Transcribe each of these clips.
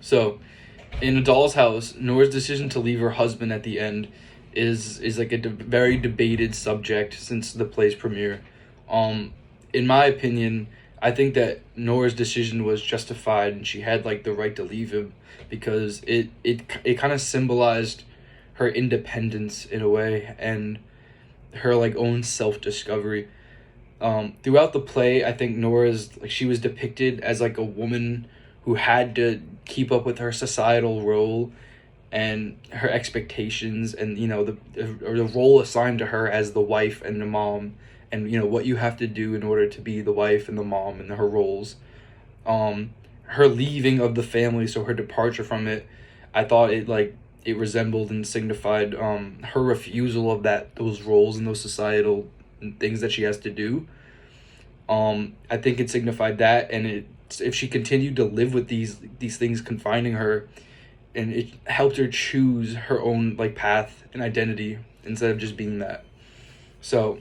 So, in A Doll's House, Nora's decision to leave her husband at the end is like a very debated subject since the play's premiere. Um, in my opinion, I think that Nora's decision was justified and she had like the right to leave him because it kind of symbolized her independence in a way and her like own self discovery. Throughout the play, I think Nora's like she was depicted as like a woman who had to keep up with her societal role and her expectations, and the role assigned to her as the wife and the mom, and what you have to do in order to be the wife and the mom and her roles. Her leaving of the family, so her departure from it, I thought it resembled and signified her refusal of those roles and those societal things that she has to do. I think it signified that, and if she continued to live with these things confining her, and it helped her choose her own like path and identity instead of just being that. So,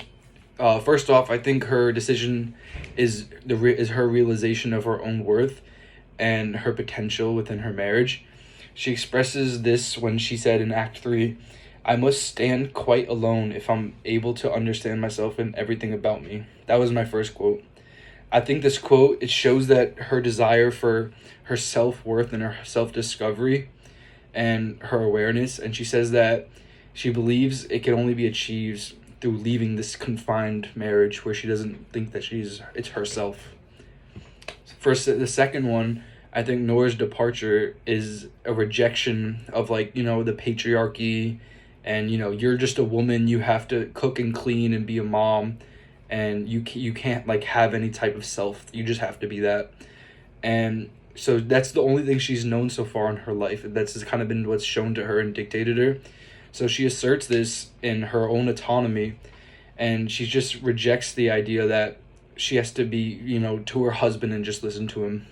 first off, I think her decision is her realization of her own worth and her potential within her marriage. She expresses this when she said in Act 3, "I must stand quite alone if I'm able to understand myself and everything about me." That was my first quote. I think this quote, it shows that her desire for her self-worth and her self-discovery and her awareness, and she says that she believes it can only be achieved through leaving this confined marriage where she doesn't think that it's herself. First, the second one, I think Nora's departure is a rejection of the patriarchy, and you're just a woman, you have to cook and clean and be a mom, and you can't like have any type of self, you just have to be that. And so that's the only thing she's known so far in her life. That's just kind of been what's shown to her and dictated her. So she asserts this in her own autonomy, and she just rejects the idea that she has to be, to her husband and just listen to him.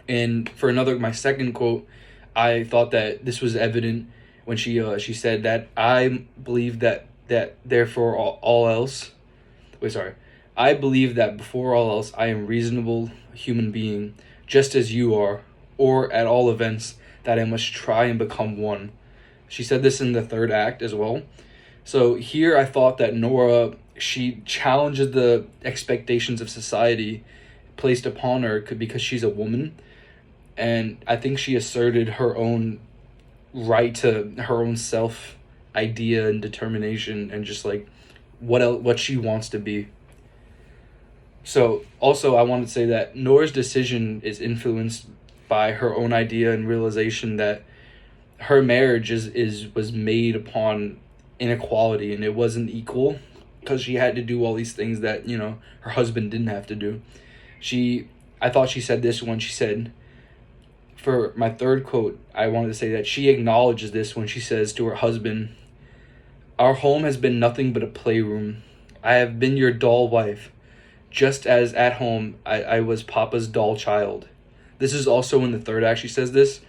And for my second quote, I thought that this was evident when she said that I believe that therefore all else. Wait, sorry. I believe that before all else, I am reasonable human being, just as you are, or at all events, that I must try and become one. She said this in the third act as well. So here I thought that Nora, she challenges the expectations of society placed upon her because she's a woman. And I think she asserted her own right to her own self idea and determination and just like what she wants to be. So also I want to say that Nora's decision is influenced by her own idea and realization that her marriage was made upon inequality, and it wasn't equal because she had to do all these things that her husband didn't have to do. I thought she said this when she said, for my third quote, I wanted to say that she acknowledges this when she says to her husband, "Our home has been nothing but a playroom. I have been your doll wife, just as at home I was Papa's doll child." This is also in the third act she says this.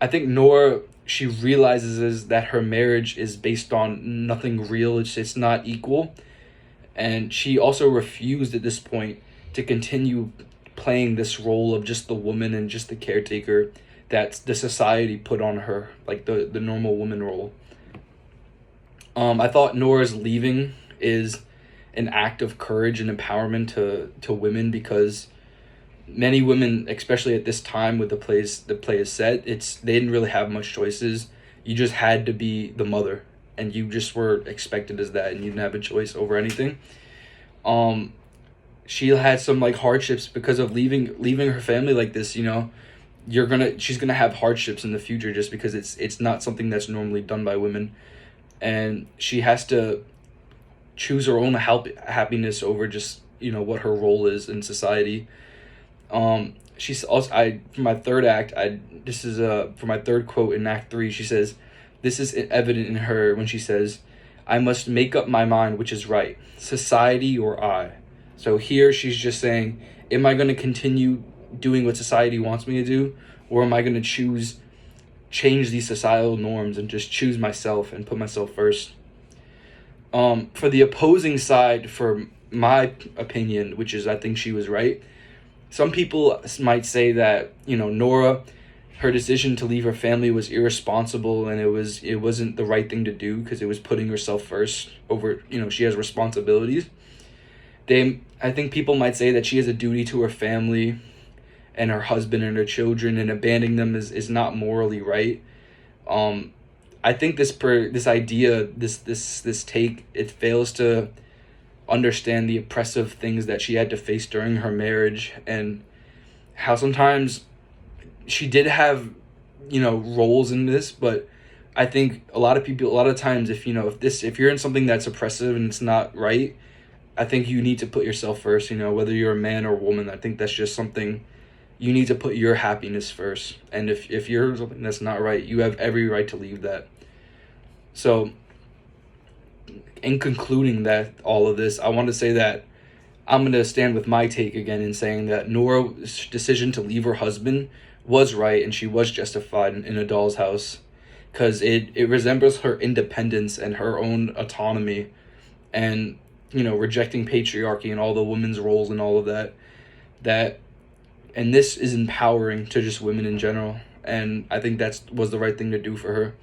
I think Nora, she realizes that her marriage is based on nothing real. It's not equal. And she also refused at this point to continue playing this role of just the woman and just the caretaker that the society put on her, like the normal woman role. I thought Nora's leaving is an act of courage and empowerment to women, because many women, especially at this time with the play is set, they didn't really have much choices. You just had to be the mother, and you just were expected as that, and you didn't have a choice over anything. She had some like hardships because of leaving her family like this. She's gonna have hardships in the future just because it's not something that's normally done by women, and she has to choose her own happiness over just what her role is in society. She's also, for my third act, for my third quote in Act 3, she says, this is evident in her when she says, "I must make up my mind which is right, society or I." So here she's just saying, am I going to continue doing what society wants me to do, or am I going to change these societal norms and just choose myself and put myself first? For the opposing side, for my opinion, which is I think she was right, some people might say that, Nora, her decision to leave her family was irresponsible, and it wasn't the right thing to do because it was putting herself first over, she has responsibilities. I think people might say that she has a duty to her family and her husband and her children, and abandoning them is not morally right. I think this idea, this take, it fails to understand the oppressive things that she had to face during her marriage, and how sometimes she did have, roles in this. But I think a lot of times, if you're in something that's oppressive and it's not right, I think you need to put yourself first, whether you're a man or a woman. I think that's just something you need to put your happiness first. And if you're something that's not right, you have every right to leave that. So in concluding that all of this, I want to say that I'm going to stand with my take again in saying that Nora's decision to leave her husband was right, and she was justified in A Doll's House, because it resembles her independence and her own autonomy, and rejecting patriarchy and all the women's roles and all of that, and this is empowering to just women in general, and I think was the right thing to do for her.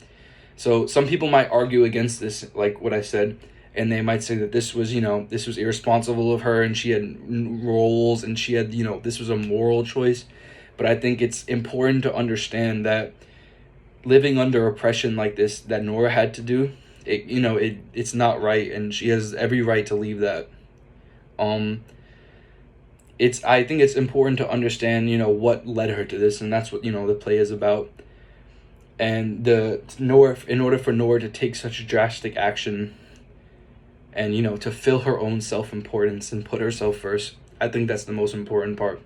So some people might argue against this, like what I said, and they might say that this was irresponsible of her, and she had roles, and she had, this was a moral choice. But I think it's important to understand that living under oppression like this that Nora had to do, it's not right, and she has every right to leave that. I think it's important to understand, what led her to this, and that's what, the play is about. And in order for Nora to take such drastic action and, to fill her own self-importance and put herself first, I think that's the most important part.